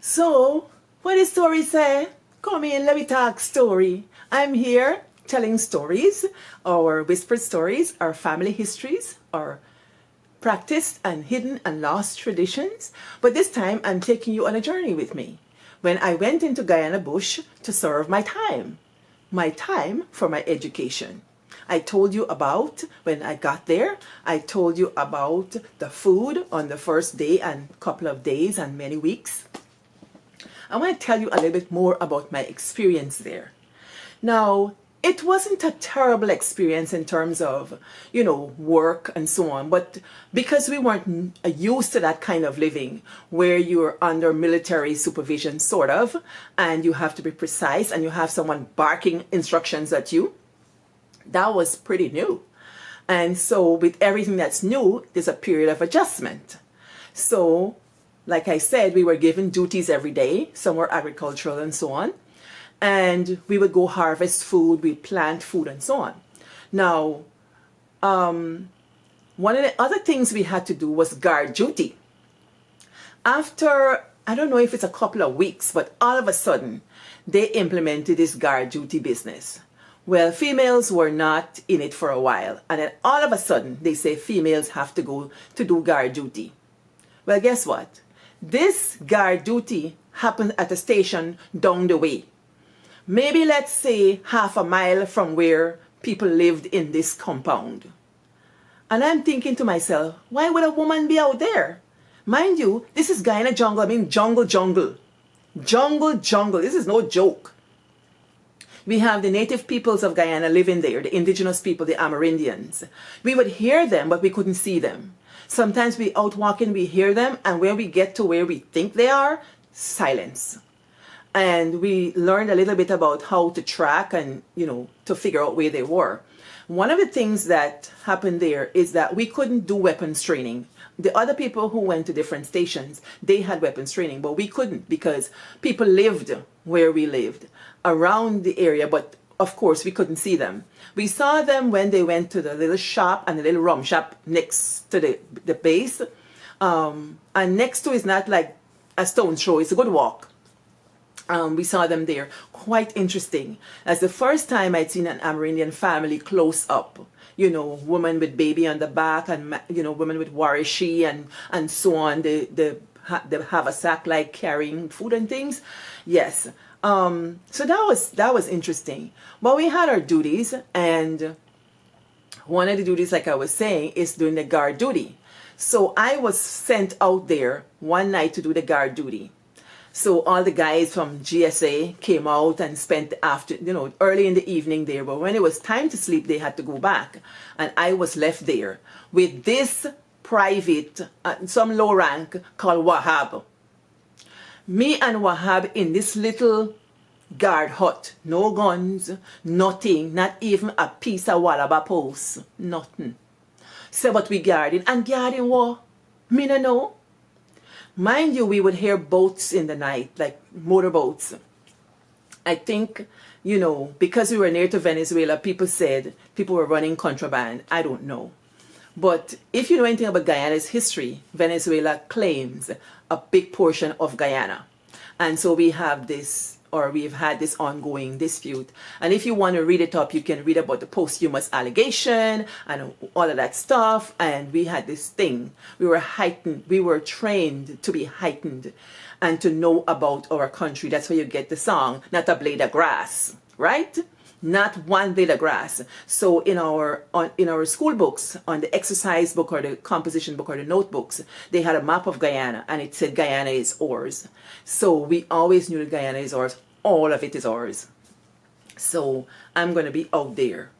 So, what does story say? Come in, let me talk story. I'm here telling stories, our whispered stories, our family histories, our practiced and hidden and lost traditions. But this time, I'm taking you on a journey with me. When I went into Guyana bush to serve my time for my education. I told you about when I got there. I told you about the food on the first day and couple of days and many weeks. I want to tell you a little bit more about my experience there. Now, it wasn't a terrible experience in terms of, work and so on, but because we weren't used to that kind of living where you're under military supervision, sort of, and you have to be precise and you have someone barking instructions at you, that was pretty new. And so with everything that's new, there's a period of adjustment. So, like I said, we were given duties every day. Some were agricultural and so on. And we would go harvest food, we'd plant food and so on. Now, one of the other things we had to do was guard duty. After, I don't know if it's a couple of weeks, but all of a sudden, they implemented this guard duty business. Well, females were not in it for a while. And then all of a sudden, they say females have to go to do guard duty. Well, guess what? This guard duty happened at a station down the way. Maybe let's say half a mile from where people lived in this compound. And I'm thinking to myself, why would a woman be out there? Mind you, this is Guyana jungle. I mean jungle. Jungle. This is no joke. We have the native peoples of Guyana living there, the indigenous people, the Amerindians. We would hear them, but we couldn't see them. Sometimes we out walking, we hear them, and when we get to where we think they are, silence. And we learned a little bit about how to track and, to figure out where they were. One of the things that happened there is that we couldn't do weapons training. The other people who went to different stations, they had weapons training, but we couldn't because people lived where we lived, around the area, but of course we couldn't see them. We saw them when they went to the little shop and the little rum shop next to the base. And next to is not like a stone's throw, it's a good walk. We saw them there. Quite interesting. As the first time I'd seen an Amerindian family close up. Woman with baby on the back and, women with warishi and so on. They have a sack like carrying food and things. Yes. So that was interesting. But we had our duties, and one of the duties, like I was saying, is doing the guard duty. So I was sent out there one night to do the guard duty. So all the guys from GSA came out and spent the early in the evening there. But when it was time to sleep, they had to go back. And I was left there with this private, some low rank called Wahab. Me and Wahab in this little guard hut. No guns, nothing, not even a piece of Walaba post. Nothing. So but we guarding. And guarding what? Me no know. Mind you, we would hear boats in the night, like motorboats. I think, because we were near to Venezuela, people said people were running contraband. I don't know. But if you know anything about Guyana's history, Venezuela claims a big portion of Guyana. And so we have this, or we've had this ongoing dispute. And if you want to read it up, you can read about the posthumous allegation and all of that stuff. And we had this thing. We were trained to be heightened and to know about our country. That's where you get the song, Not a Blade of Grass, right? Not one blade of grass. So in our school books, on the exercise book or the composition book or the notebooks, they had a map of Guyana and it said Guyana is ours. So we always knew that Guyana is ours. All of it is ours. So I'm going to be out there.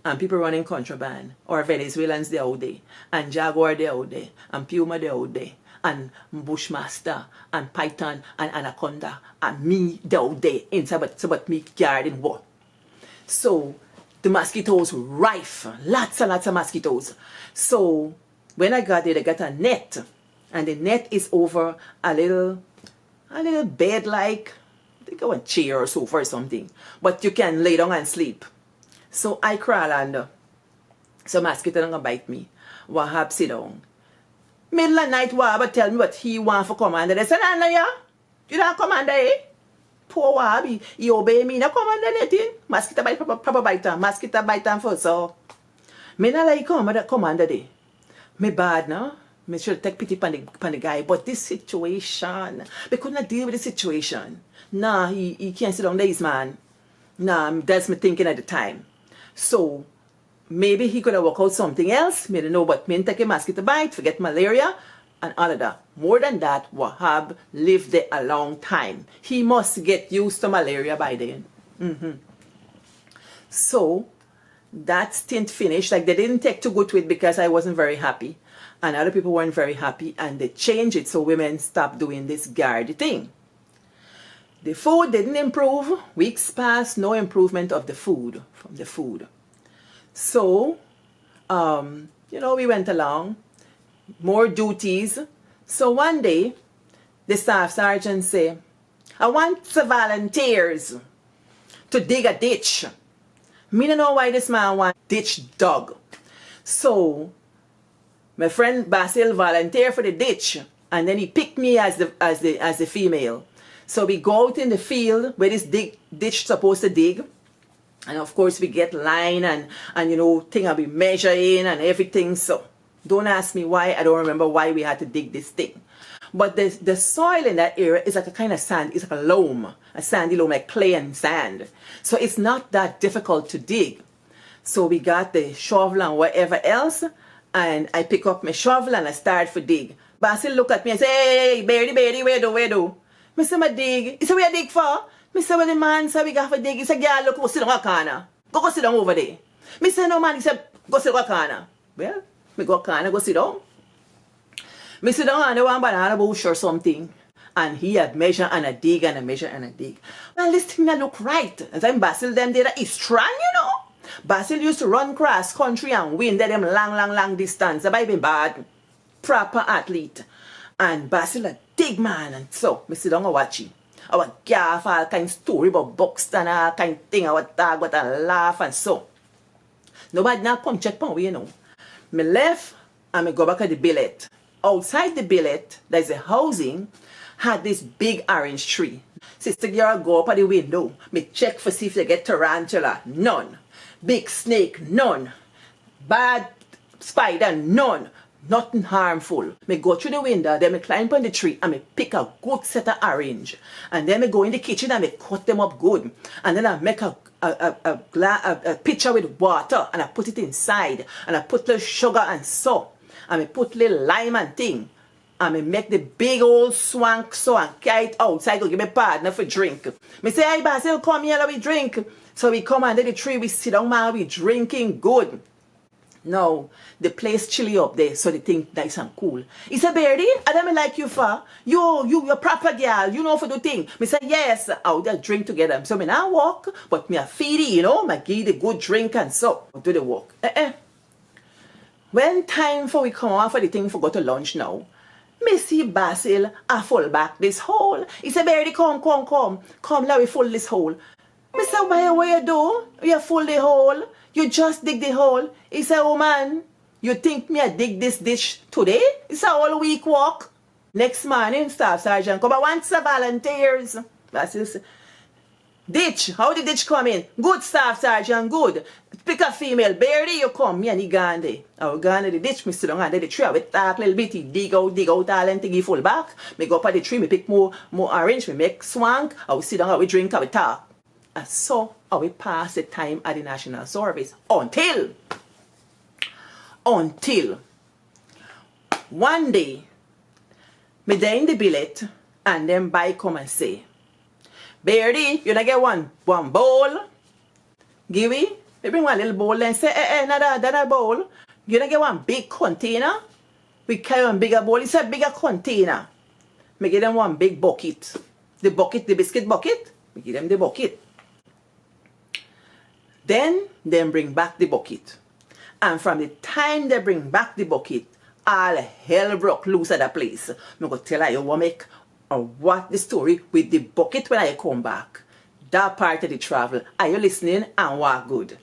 And people running contraband, or Venezuelans, they're out there. And Jaguar, they're out there. And Puma, they're out there. And Bushmaster, and Python, and Anaconda, and me, they're out there. Inside, but me guarding what? So the mosquitoes rife, lots and lots of mosquitoes. So when I got there, they got a net, and the net is over a little bed like, I think a chair or sofa or something, but you can lay down and sleep. So I crawl under. So mosquito don't gonna bite me. Wahab sit down. Middle of night, Wahab tell me what he want for come under. They said, "Anna, yeah, You don't command eh? Poor Wabi. He obey me. No command anything. Mosquito bite, papa bite him. Mosquito bite him first. So, me not like commander day. Me bad, no? Me should take pity pan the guy. But this situation, we could not deal with the situation. Nah, he can't sit down there, man. Nah, that's me thinking at the time. So, maybe he could have worked out something else. Me don't know, but me take a mosquito bite, forget malaria, and all of that. More than that, Wahab lived there a long time. He must get used to malaria by then. So, that stint finished. Like, they didn't take too good to it because I wasn't very happy. And other people weren't very happy. And they changed it so women stopped doing this guard thing. The food didn't improve. Weeks passed, no improvement of the food, from the food. So, you know, we went along. More duties. So one day, the staff sergeant said, I want the volunteers to dig a ditch. Me don't know why this man want ditch dug. So, my friend Basil volunteered for the ditch, and then he picked me as the female. So we go out in the field where this ditch supposed to dig, and of course we get line and you know thing I'll be measuring and everything. So don't ask me why. I don't remember why we had to dig this thing. But the soil in that area is like a kind of sand. It's like a loam, a sandy loam, like clay and sand. So it's not that difficult to dig. So we got the shovel and whatever else, and I pick up my shovel and I start for dig. Basil look at me and say, hey, Beardy, where do? I say, my dig. He said, where dig for? I say, well, the man said, we got for dig. He said, girl, look, go sit down a corner. Go sit down over there. I say, no, man. He said, go sit down a corner. Well, me go corner, go sit down. Me sit down and one banana bush or something. And he had measure and a dig and a measure and a dig. Well, this thing that look right. And then Basil them there is strong, you know. Basil used to run cross country and win them long distance. That be bad. Proper athlete. And Basil a dig man. And so, me sit down and watch it. I would gaff all kind of story about Buxton, all kind of thing. I would talk, but I laugh and so. Nobody now come check on me, you know. Me left and me go back at the billet. Outside the billet, there's a housing, had this big orange tree. Sister girl go up at the window. Me check for see if they get tarantula. None. Big snake. None. Bad spider. None. Nothing harmful. Me go through the window, then me climb on the tree and me pick a good set of orange. And then me go in the kitchen and me cut them up good. And then I make a pitcher with water and I put it inside. And I put little sugar and so. And me put little lime and thing. And me make the big old swank so and carry it outside. Go give me partner for drink. Me say, hey Basil, come here, let me drink. So we come under the tree, we sit down, man, we drinking good. No, the place chilly up there, so they think nice and cool. He said, Beardy, I don't like you for. You're proper girl, you know for the thing. Me say, yes, out there drink together. So me now walk, but me a feedy, you know, me give the good drink and so do the walk. When time for we come off for the thing for go to lunch now, me see Basil a full back this hole. He said, Beardy, come, let me full this hole. Me say, why you do? You full the hole. You just dig the hole. He said, oh man, you think me I dig this ditch today? It's a whole week walk. Next morning, staff sergeant come. I want some volunteers. Basil said, ditch, how the ditch come in? Good, staff sergeant, good. Pick a female, Beardy, you come. Me and he gone there. I will go under the ditch, me sit down under the tree. I will talk a little bit, he dig out all and take it full back. Me go up at the tree, me pick more orange, me make swank. I will sit down, I will drink, I will talk. And so I will pass the time at the National Service until one day, me there in the billet and then by come and say, Beardy, you not get one bowl? Give me? They bring one little bowl and say, not bowl. You not get one big container? We carry one bigger bowl. It's a bigger container. Me give them one big bucket. The biscuit bucket, we give them the bucket. Then they bring back the bucket. And from the time they bring back the bucket, all hell broke loose at the place. I'm going to tell you what make or what the story with the bucket when I come back. That part of the travel. Are you listening? And what good?